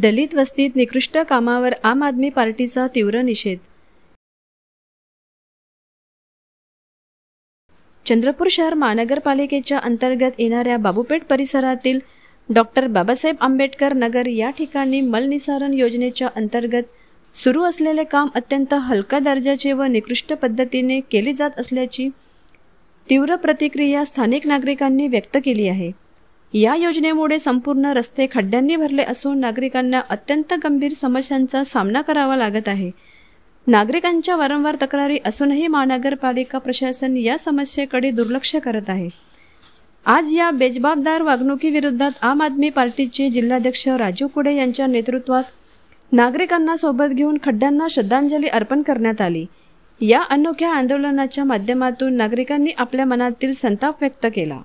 दलित वस्तीत निकृष्ट कामावर आम आदमी पार्टीचा तीव्र निषेध। चंद्रपूर शहर महानगरपालिकेच्या अंतर्गत येणाऱ्या बाबूपेठ परिसरातील डॉक्टर बाबासाहेब आंबेडकर नगर या ठिकाणी मलनिसारण योजनेच्या अंतर्गत सुरू असलेले काम अत्यंत हलक्या दर्जाचे व निकृष्ट पद्धतीने केले जात असल्याची तीव्र प्रतिक्रिया स्थानिक नागरिकांनी व्यक्त केली आहे। या योजनेमुळे संपूर्ण रस्ते खड्ड्यांनी भरले असून नागरिकांना अत्यंत गंभीर समस्यांचा सामना करावा लागत आहे। नागरिकांच्या वारंवार तक्रारी असूनही महानगरपालिका प्रशासन या समस्येकडे दुर्लक्ष करत आहे। आज या बेजबाबदार वागणुकीविरोधात आम आदमी पार्टीचे जिल्हाध्यक्ष राजू कुडे यांच्या नेतृत्वात नागरिकांना सोबत घेऊन खड्ड्यांना श्रद्धांजली अर्पण करण्यात आली। या अनोख्या आंदोलनाच्या माध्यमातून नागरिकांनी आपल्या मनातील संताप व्यक्त केला।